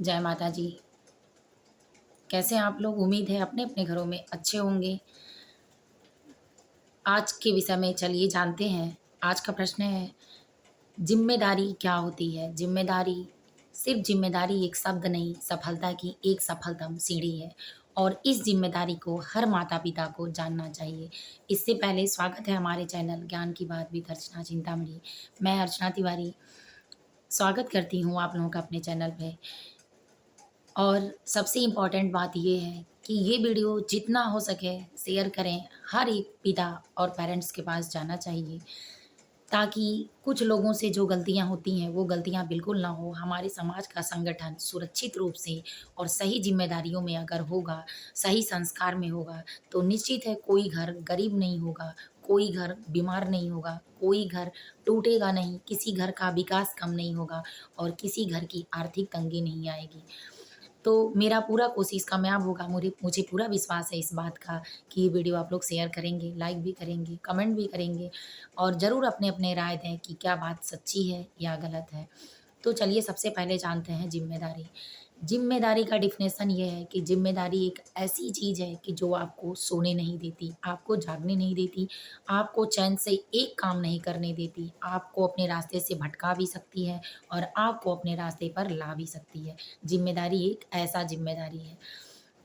जय माता जी। कैसे हैं आप लोग? उम्मीद है अपने-अपने घरों में अच्छे होंगे। आज के विषय में चलिए जानते हैं। आज का प्रश्न है, ज़िम्मेदारी क्या होती है? ज़िम्मेदारी, सिर्फ़ ज़िम्मेदारी एक शब्द नहीं, सफलता की एक सफलतम सीढ़ी है और इस ज़िम्मेदारी को हर माता-पिता को जानना चाहिए। इससे पहले स्वागत है हमारे चैनल ज्ञान की बात विद अर्चना चिंतामणि। मैं अर्चना तिवारी स्वागत करती हूँ आप लोगों का अपने चैनल पे। और सबसे इम्पोर्टेंट बात ये है कि ये वीडियो जितना हो सके शेयर करें, हर एक पिता और पेरेंट्स के पास जाना चाहिए, ताकि कुछ लोगों से जो गलतियाँ होती हैं, वो गलतियाँ बिल्कुल ना हो। हमारे समाज का संगठन सुरक्षित रूप से और सही ज़िम्मेदारियों में अगर होगा, सही संस्कार में होगा, तो निश्चित है कोई घर गरीब नहीं होगा, कोई घर बीमार नहीं होगा, कोई घर टूटेगा नहीं, किसी घर का विकास कम नहीं होगा और किसी घर की आर्थिक तंगी नहीं आएगी। तो मेरा पूरा कोशिश कामयाब होगा। मुझे मुझे पूरा विश्वास है इस बात का कि ये वीडियो आप लोग शेयर करेंगे, लाइक भी करेंगे, कमेंट भी करेंगे और ज़रूर अपने-अपने राय दें कि क्या बात सच्ची है या गलत है। तो चलिए सबसे पहले जानते हैं ज़िम्मेदारी। ज़िम्मेदारी का डेफ़िनेशन ये है कि ज़िम्मेदारी एक ऐसी चीज़ है कि जो आपको सोने नहीं देती, आपको जागने नहीं देती, आपको चैन से एक काम नहीं करने देती, आपको अपने रास्ते से भटका भी सकती है और आपको अपने रास्ते पर ला भी सकती है। ज़िम्मेदारी एक ऐसा ज़िम्मेदारी है।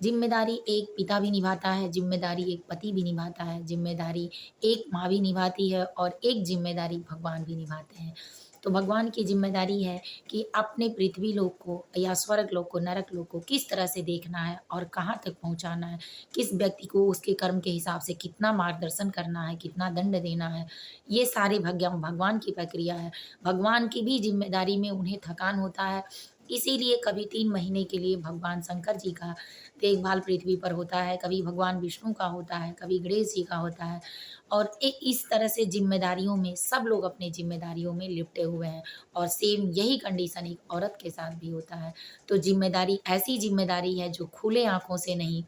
ज़िम्मेदारी एक पिता भी निभाता है, ज़िम्मेदारी एक पति भी निभाता है, ज़िम्मेदारी एक माँ भी निभाती है और एक ज़िम्मेदारी भगवान भी निभाते हैं। तो भगवान की ज़िम्मेदारी है कि अपने पृथ्वी लोक को या स्वर्ग लोक को, नरक लोक को किस तरह से देखना है और कहाँ तक पहुँचाना है, किस व्यक्ति को उसके कर्म के हिसाब से कितना मार्गदर्शन करना है, कितना दंड देना है, ये सारे भगवान की प्रक्रिया है। भगवान की भी ज़िम्मेदारी में उन्हें थकान होता है, इसीलिए कभी 3 महीने के लिए भगवान शंकर जी का देखभाल पृथ्वी पर होता है, कभी भगवान विष्णु का होता है, कभी गणेश जी का होता है और इस तरह से ज़िम्मेदारियों में सब लोग अपनी ज़िम्मेदारियों में लिपटे हुए हैं और सेम यही कंडीशन एक औरत के साथ भी होता है। तो ज़िम्मेदारी ऐसी ज़िम्मेदारी है जो खुले आँखों से नहीं,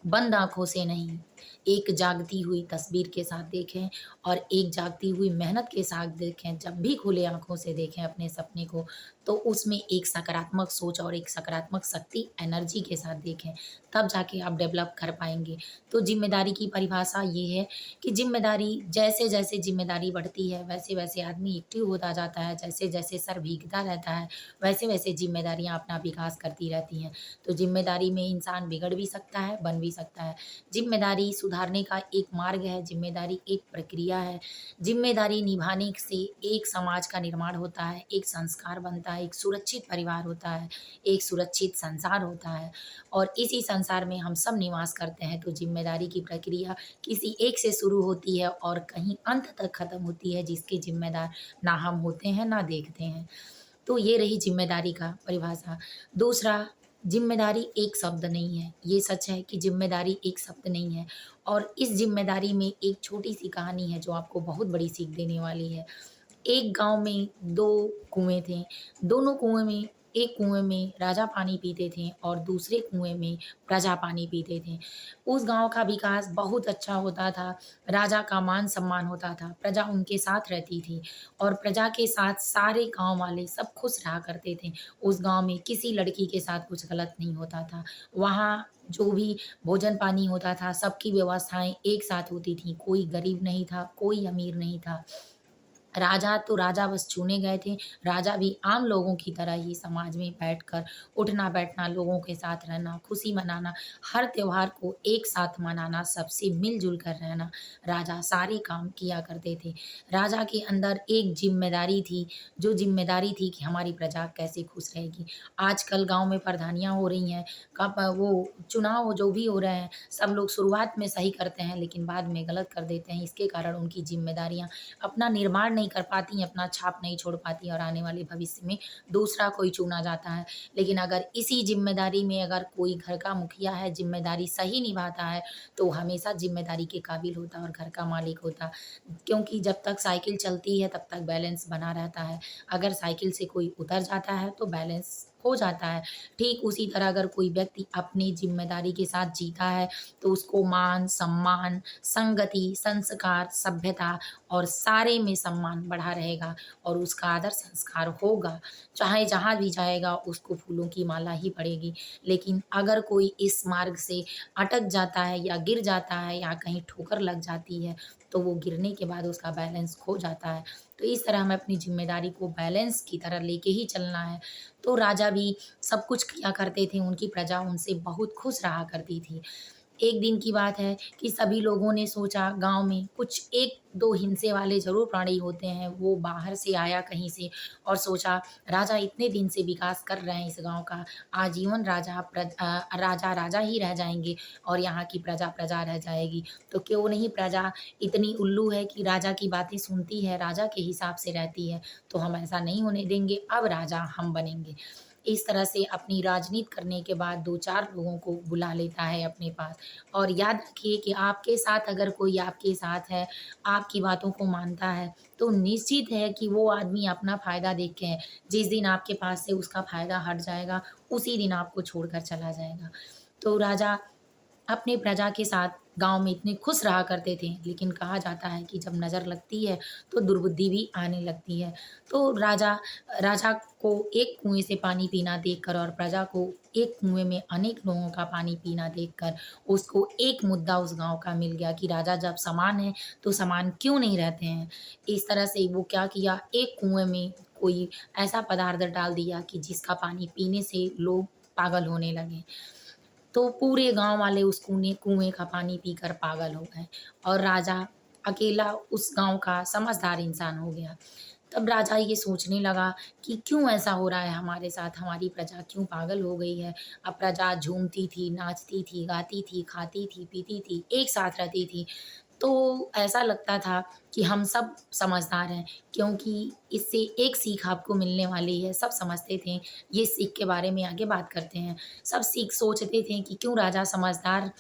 बंद आँखों से नहीं, एक जागती हुई तस्वीर के साथ देखें और एक जागती हुई मेहनत के साथ देखें। जब भी खुले आँखों से देखें अपने सपने को, तो उसमें एक सकारात्मक सोच और एक सकारात्मक शक्ति, एनर्जी के साथ देखें, तब जाके आप डेवलप कर पाएँगे। तो ज़िम्मेदारी की परिभाषा ये है कि ज़िम्मेदारी जैसे-जैसे ज़िम्मेदारी बढ़ती है, वैसे-वैसे आदमी एक्टिव होता जाता है, जैसे-जैसे सर भीगता रहता है, वैसे-वैसे ज़िम्मेदारियाँ अपना विकास करती रहती हैं। तो ज़िम्मेदारी में इंसान बिगड़ भी सकता है, बन भी सकता है। ज़िम्मेदारी सुधारने का एक मार्ग है, ज़िम्मेदारी एक प्रक्रिया है। ज़िम्मेदारी निभाने से एक समाज का निर्माण होता है, एक संस्कार बनता है, एक सुरक्षित परिवार होता है, एक सुरक्षित संसार होता है और इसी संसार में हम सब निवास करते हैं। तो ज़िम्मेदारी की प्रक्रिया किसी एक से शुरू होती है और कहीं अंत तक ख़त्म होती है, जिसके ज़िम्मेदार ना हम होते हैं, ना देखते हैं। तो ये रही ज़िम्मेदारी का परिभाषा। दूसरा, ज़िम्मेदारी एक शब्द नहीं है। ये सच है कि ज़िम्मेदारी एक शब्द नहीं है और इस ज़िम्मेदारी में एक छोटी-सी कहानी है जो आपको बहुत बड़ी सीख देने वाली है। एक गाँव में 2 कुएँ थे। दोनों कुएँ में एक कुएँ में राजा पानी पीते थे और दूसरे कुएँ में प्रजा पानी पीते थे। उस गाँव का विकास बहुत अच्छा होता था, राजा का मान-सम्मान होता था, प्रजा उनके साथ रहती थी और प्रजा के साथ सारे गाँव वाले सब खुश रहा करते थे। उस गाँव में किसी लड़की के साथ कुछ गलत नहीं होता था। वहाँ जो भी भोजन-पानी होता था, सबकी व्यवस्थाएँ एक साथ होती थीं। कोई गरीब नहीं था, कोई अमीर नहीं था। राजा तो राजा बस चुने गए थे, राजा भी आम लोगों की तरह ही समाज में बैठकर उठना-बैठना, लोगों के साथ रहना, खुशी मनाना, हर त्योहार को एक साथ मनाना, सबसे मिल-जुल कर रहना, राजा सारे काम किया करते थे। राजा के अंदर एक ज़िम्मेदारी थी, जो ज़िम्मेदारी थी कि हमारी प्रजा कैसे खुश रहेगी। आजकल गाँव में प्रधानियाँ हो रही हैं, कब वो चुनाव जो भी हो रहे हैं, सब लोग शुरुआत में सही करते हैं, लेकिन बाद में गलत कर देते हैं। इसके कारण उनकी ज़िम्मेदारियाँ अपना निर्माण नहीं कर पाती, अपना छाप नहीं छोड़ पाती और आने वाले भविष्य में दूसरा कोई चुना जाता है। लेकिन अगर इसी ज़िम्मेदारी में अगर कोई घर का मुखिया है, ज़िम्मेदारी सही निभाता है, तो वो हमेशा ज़िम्मेदारी के काबिल होता है और घर का मालिक होता। क्योंकि जब तक साइकिल चलती है, तब तक बैलेंस बना रहता है। अगर साइकिल से कोई उतर जाता है, तो बैलेंस खो जाता है। ठीक उसी तरह अगर कोई व्यक्ति अपनी ज़िम्मेदारी के साथ जीता है, तो उसको मान, सम्मान, संगति, संस्कार, सभ्यता और सारे में सम्मान बढ़ा रहेगा और उसका आदर संस्कार होगा। चाहे जहाँ भी जाएगा उसको फूलों की माला ही पड़ेगी। लेकिन अगर कोई इस मार्ग से अटक जाता है या गिर जाता है या कहीं ठोकर लग जाती है, तो वो गिरने के बाद उसका बैलेंस खो जाता है। तो इस तरह हमें अपनी ज़िम्मेदारी को बैलेंस की तरह लेके ही चलना है। तो राजा भी सब कुछ किया करते थे, उनकी प्रजा उनसे बहुत खुश रहा करती थी। एक दिन की बात है कि सभी लोगों ने सोचा गाँव में कुछ 1-2 हिंसे वाले ज़रूर प्राणी होते हैं, वो बाहर से आया कहीं से और सोचा राजा इतने दिन से विकास कर रहे हैं इस गाँव का, आजीवन राजा राजा ही रह जाएँगे और यहाँ की प्रजा प्रजा रह जाएगी। तो क्यों नहीं प्रजा इतनी उल्लू है कि राजा की बातें सुनती है, राजा के हिसाब से रहती है, तो हम ऐसा नहीं होने देंगे, अब राजा हम बनेंगे। इस तरह से अपनी राजनीति करने के बाद 2-4 लोगों को बुला लेता है अपने पास और याद रखिए कि आपके साथ अगर कोई आपके साथ है, आपकी बातों को मानता है, तो निश्चित है कि वो आदमी अपना फ़ायदा देख के जिस दिन आपके पास से उसका फ़ायदा हट जाएगा, उसी दिन आपको छोड़कर चला जाएगा। तो राजा अपने प्रजा के साथ गाँव में इतने खुश रहा करते थे, लेकिन कहा जाता है कि जब नज़र लगती है, तो दुर्बुद्धि भी आने लगती है। तो राजा राजा को एक कुएँ से पानी पीना देखकर और प्रजा को एक कुएँ में अनेक लोगों का पानी पीना देखकर उसको एक मुद्दा उस गाँव का मिल गया कि राजा जब समान हैं, तो समान क्यों नहीं रहते हैं? इस तरह से वो क्या किया, एक कुएँ में कोई ऐसा पदार्थ डाल दिया कि जिसका पानी पीने से लोग पागल होने लगे। तो पूरे गाँव वाले उस कुएँ का पानी पीकर पागल हो गए और राजा अकेला उस गाँव का समझदार इंसान हो गया। तब राजा ये सोचने लगा कि क्यों ऐसा हो रहा है हमारे साथ, हमारी प्रजा क्यों पागल हो गई है? अब प्रजा झूमती थी, नाचती थी, गाती थी, खाती थी, पीती थी, एक साथ रहती थी। तो ऐसा लगता था कि हम सब समझदार हैं क्योंकि इससे एक सीख आपको मिलने वाली है। सब समझते थे, ये सीख के बारे में आगे बात करते हैं। सब सीख सोचते थे कि क्यों राजा समझदार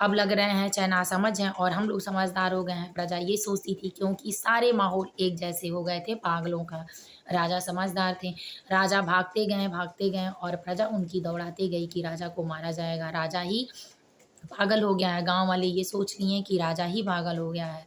अब लग रहे हैं, चाहे नासमझ हैं और हम लोग समझदार हो गए हैं। प्रजा ये सोचती थी क्योंकि सारे माहौल एक जैसे हो गए थे पागलों का। राजा समझदार थे। राजा भागते गए और प्रजा उनकी दौड़ाते गई कि राजा को मारा जाएगा। राजा ही पागल हो गया है, गाँव वाले ये सोच लिए हैं कि राजा ही पागल हो गया है।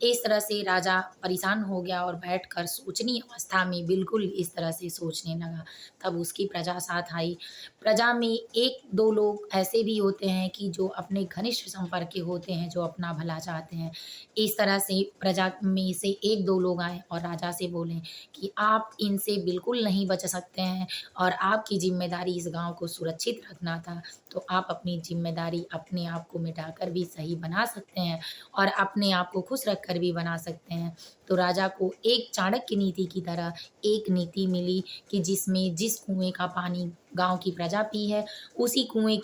इस तरह से राजा परेशान हो गया और बैठकर सोचनीय अवस्था में बिल्कुल इस तरह से सोचने लगा। तब उसकी प्रजा साथ आई। प्रजा में 1-2 लोग ऐसे भी होते हैं कि जो अपने घनिष्ठ संपर्क के होते हैं, जो अपना भला चाहते हैं। इस तरह से प्रजा में से 1-2 लोग आए और राजा से बोले कि आप इनसे बिल्कुल नहीं बच सकते हैं और आपकी ज़िम्मेदारी इस गाँव को सुरक्षित रखना था। तो आप अपनी ज़िम्मेदारी अपने आप को मिटाकर भी सही बना सकते हैं और अपने आप को खुश रखकर भी बना सकते हैं। तो राजा को एक चाणक्य नीति की तरह एक नीति मिली कि जिसमें जिस कुएँ का पानी गाँव की प्रजा पी है, उसी कुएँ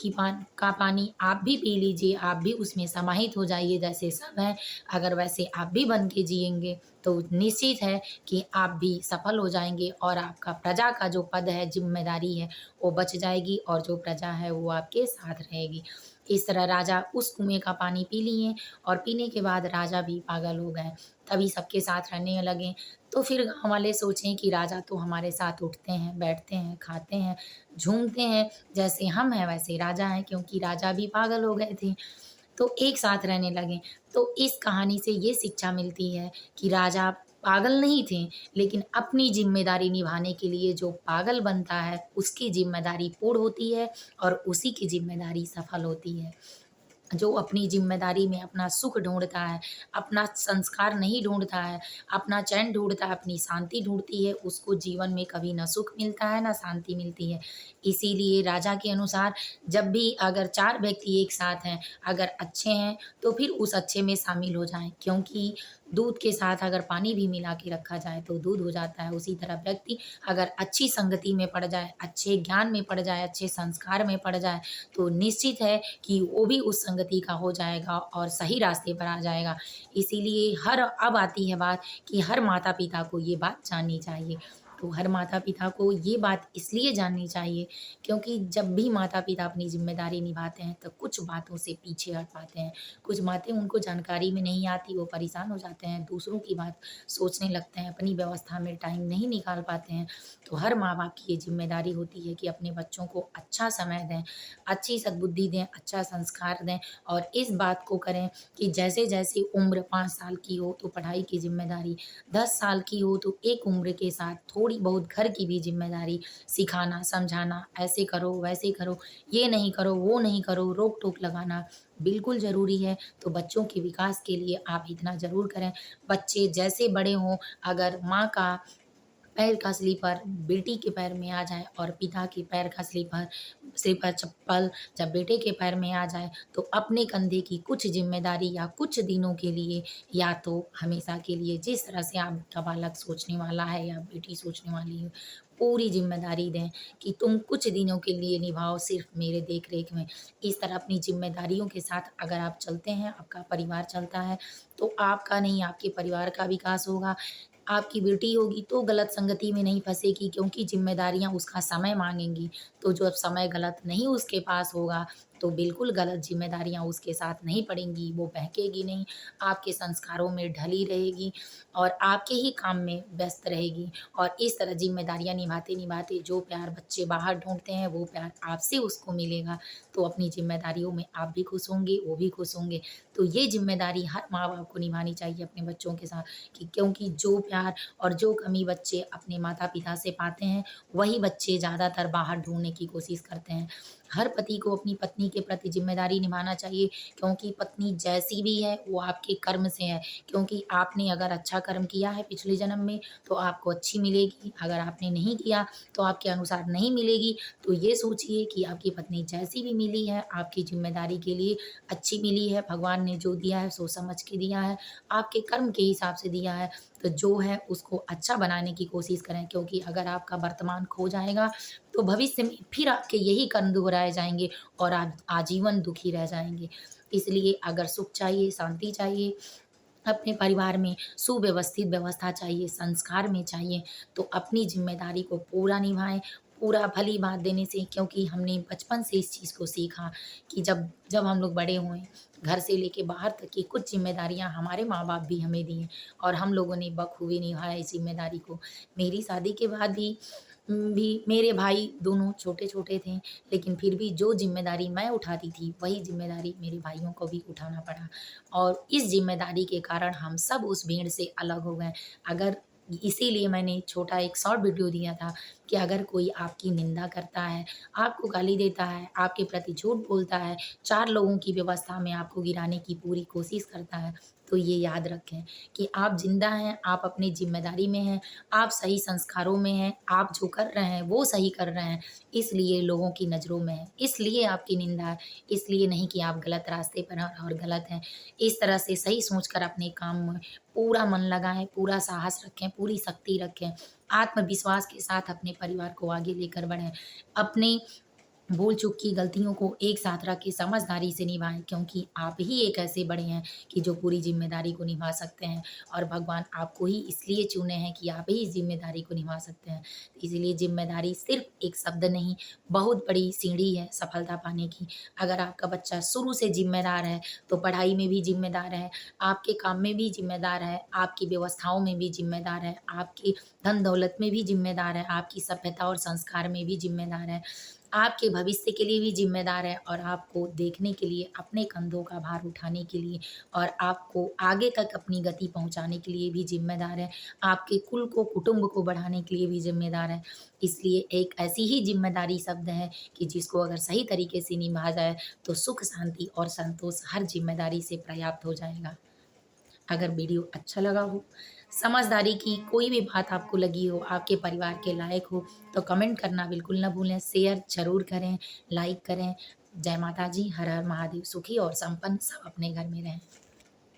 का पानी आप भी पी लीजिए, आप भी उसमें समाहित हो जाइए जैसे सब हैं। अगर वैसे आप भी बन के जिएँगे, तो निश्चित है कि आप भी सफल हो जाएँगे और आपका प्रजा का जो पद है, ज़िम्मेदारी है, वो बच जाएगी और जो प्रजा है, वो आपके साथ रहेगी। इस तरह राजा उस कुएँ का पानी पी लिए और पीने के बाद राजा भी पागल हो गए। तभी सबके साथ रहने लगे। तो फिर गाँव वाले सोचे कि राजा तो हमारे साथ उठते हैं, बैठते हैं, खाते हैं, झूमते हैं, जैसे हम हैं वैसे राजा हैं क्योंकि राजा भी पागल हो गए थे। तो एक साथ रहने लगे। तो इस कहानी से ये शिक्षा मिलती है कि राजा पागल नहीं थे, लेकिन अपनी ज़िम्मेदारी निभाने के लिए जो पागल बनता है, उसकी ज़िम्मेदारी पूर्ण होती है और उसी की ज़िम्मेदारी सफल होती है। जो अपनी ज़िम्मेदारी में अपना सुख ढूँढता है, अपना संस्कार नहीं ढूँढता है, अपना चैन ढूँढता है, अपनी शांति ढूँढती है, उसको जीवन में कभी ना सुख मिलता है, ना शांति मिलती है। इसीलिए राजा के अनुसार जब भी अगर 4 व्यक्ति एक साथ हैं, अगर अच्छे हैं, तो फिर उस अच्छे में शामिल हो जाएँ क्योंकि दूध के साथ अगर पानी भी मिला के रखा जाए, तो दूध हो जाता है। उसी तरह व्यक्ति अगर अच्छी संगति में पड़ जाए, अच्छे ज्ञान में पड़ जाए, अच्छे संस्कार में पड़ जाए, तो निश्चित है कि वो भी उस संगति का हो जाएगा और सही रास्ते पर आ जाएगा। इसीलिए अब आती है बात कि हर माता-पिता को ये बात जाननी चाहिए। तो हर माता-पिता को ये बात इसलिए जाननी चाहिए क्योंकि जब भी माता-पिता अपनी ज़िम्मेदारी निभाते हैं, तो कुछ बातों से पीछे हट पाते हैं। कुछ बातें उनको जानकारी में नहीं आती, वो परेशान हो जाते हैं, दूसरों की बात सोचने लगते हैं, अपनी व्यवस्था में टाइम नहीं निकाल पाते हैं। तो हर माँ-बाप की ये ज़िम्मेदारी होती है कि अपने बच्चों को अच्छा समय दें, अच्छी सद्बुद्धि दें, अच्छा संस्कार दें और इस बात को करें कि जैसे-जैसे उम्र 5 साल की हो तो पढ़ाई की ज़िम्मेदारी, 10 साल की हो तो एक उम्र के साथ थोड़ी बहुत घर की भी ज़िम्मेदारी सिखाना, समझाना, ऐसे करो, वैसे करो, ये नहीं करो, वो नहीं करो, रोक-टोक लगाना बिल्कुल ज़रूरी है। तो बच्चों के विकास के लिए आप इतना ज़रूर करें। बच्चे जैसे बड़े हों, अगर माँ का पैर का स्लीपर बेटी के पैर में आ जाए और पिता के पैर का स्लीपर स्लीपर चप्पल जब बेटे के पैर में आ जाए, तो अपने कंधे की कुछ ज़िम्मेदारी या कुछ दिनों के लिए या तो हमेशा के लिए जिस तरह से आपका बालक सोचने वाला है या बेटी सोचने वाली है, पूरी ज़िम्मेदारी दें कि तुम कुछ दिनों के लिए निभाओ सिर्फ़ मेरे देख-रेख में। इस तरह अपनी ज़िम्मेदारियों के साथ अगर आप चलते हैं, आपका परिवार चलता है, तो आपका नहीं आपके परिवार का विकास होगा। आपकी बेटी होगी तो गलत संगति में नहीं फँसेगी क्योंकि ज़िम्मेदारियाँ उसका समय माँगेंगी। तो जब समय गलत नहीं उसके पास होगा, तो बिल्कुल गलत ज़िम्मेदारियाँ उसके साथ नहीं पड़ेंगी, वो बहकेगी नहीं, आपके संस्कारों में ढली रहेगी और आपके ही काम में व्यस्त रहेगी। और इस तरह ज़िम्मेदारियाँ निभाते-निभाते जो प्यार बच्चे बाहर ढूँढते हैं, वो प्यार आपसे उसको मिलेगा। तो अपनी ज़िम्मेदारियों में आप भी खुश होंगे, वो भी खुश होंगे। तो ये ज़िम्मेदारी हर माँ-बाप को निभानी चाहिए अपने बच्चों के साथ कि क्योंकि जो प्यार और जो कमी बच्चे अपने माता-पिता से पाते हैं, वही बच्चे ज़्यादातर बाहर ढूँढने की कोशिश करते हैं। हर पति को अपनी पत्नी के प्रति ज़िम्मेदारी निभाना चाहिए क्योंकि पत्नी जैसी भी है, वो आपके कर्म से है। क्योंकि आपने अगर अच्छा कर्म किया है पिछले जन्म में, तो आपको अच्छी मिलेगी, अगर आपने नहीं किया, तो आपके अनुसार नहीं मिलेगी। तो ये सोचिए कि आपकी पत्नी जैसी भी मिली है, आपकी ज़िम्मेदारी के लिए अच्छी मिली है। भगवान ने जो दिया है, सोच समझ के दिया है, आपके कर्म के हिसाब से दिया है। तो जो है उसको अच्छा बनाने की कोशिश करें क्योंकि अगर आपका वर्तमान खो जाएगा तो भविष्य में फिर आपके यही कर्म दोहराए जाएँगे और आप आजीवन दुखी रह जाएँगे। इसलिए अगर सुख चाहिए, शांति चाहिए, अपने परिवार में सुव्यवस्थित व्यवस्था चाहिए, संस्कार में चाहिए, तो अपनी ज़िम्मेदारी को पूरा निभाएँ, पूरा भली-भाँति देने से क्योंकि हमने बचपन से इस चीज़ को सीखा कि जब जब हम लोग बड़े हुए, घर से लेके बाहर तक की कुछ ज़िम्मेदारियाँ हमारे माँ-बाप भी हमें दिए और हम लोगों ने बखूबी निभाया इस ज़िम्मेदारी को। मेरी शादी के बाद भी मेरे भाई दोनों छोटे-छोटे थे, लेकिन फिर भी जो ज़िम्मेदारी मैं उठाती थी, वही ज़िम्मेदारी मेरे भाइयों को भी उठाना पड़ा और इस ज़िम्मेदारी के कारण हम सब उस भीड़ से अलग हो गए। अगर इसीलिए मैंने छोटा एक शॉर्ट वीडियो दिया था कि अगर कोई आपकी निंदा करता है, आपको गाली देता है, आपके प्रति झूठ बोलता है, 4 लोगों की व्यवस्था में आपको गिराने की पूरी कोशिश करता है, तो ये याद रखें कि आप ज़िंदा हैं, आप अपनी ज़िम्मेदारी में हैं, आप सही संस्कारों में हैं, आप जो कर रहे हैं, वो सही कर रहे हैं, इसलिए लोगों की नज़रों में हैं, इसलिए आपकी निंदा है, इसलिए नहीं कि आप गलत रास्ते पर हैं और गलत हैं। इस तरह से सही सोचकर अपने काम में पूरा मन लगाएँ, पूरा साहस रखें, पूरी शक्ति रखें, आत्मविश्वास के साथ अपने परिवार को आगे लेकर बढ़ें। अपने भूल-चूक की गलतियों को एक साथ रख के समझदारी से निभाएँ क्योंकि आप ही एक ऐसे बड़े हैं कि जो पूरी ज़िम्मेदारी को निभा सकते हैं और भगवान आपको ही इसलिए चुने हैं कि आप ही इस ज़िम्मेदारी को निभा सकते हैं। इसीलिए ज़िम्मेदारी सिर्फ़ एक शब्द नहीं, बहुत बड़ी सीढ़ी है सफलता पाने की। अगर आपका बच्चा शुरू से ज़िम्मेदार है, तो पढ़ाई में भी ज़िम्मेदार है, आपके काम में भी ज़िम्मेदार है, आपकी व्यवस्थाओं में भी ज़िम्मेदार है, आपकी धन-दौलत में भी ज़िम्मेदार है, आपकी सभ्यता और संस्कार में भी ज़िम्मेदार है। आपके भविष्य के लिए भी ज़िम्मेदार है और आपको देखने के लिए, अपने कंधों का भार उठाने के लिए और आपको आगे तक अपनी गति पहुँचाने के लिए भी ज़िम्मेदार है। आपके कुल को, कुटुंब को बढ़ाने के लिए भी ज़िम्मेदार है। इसलिए एक ऐसी ही ज़िम्मेदारी शब्द है कि जिसको अगर सही तरीके से निभाया जाए, तो सुख, शांति और संतोष हर ज़िम्मेदारी से पर्याप्त हो जाएगा। अगर वीडियो अच्छा लगा हो, समझदारी की कोई भी बात आपको लगी हो, आपके परिवार के लायक हो, तो कमेंट करना बिल्कुल ना भूलें, शेयर ज़रूर करें, लाइक करें। जय माता दी, हर हर महादेव, सुखी और संपन्न सब अपने घर में रहें।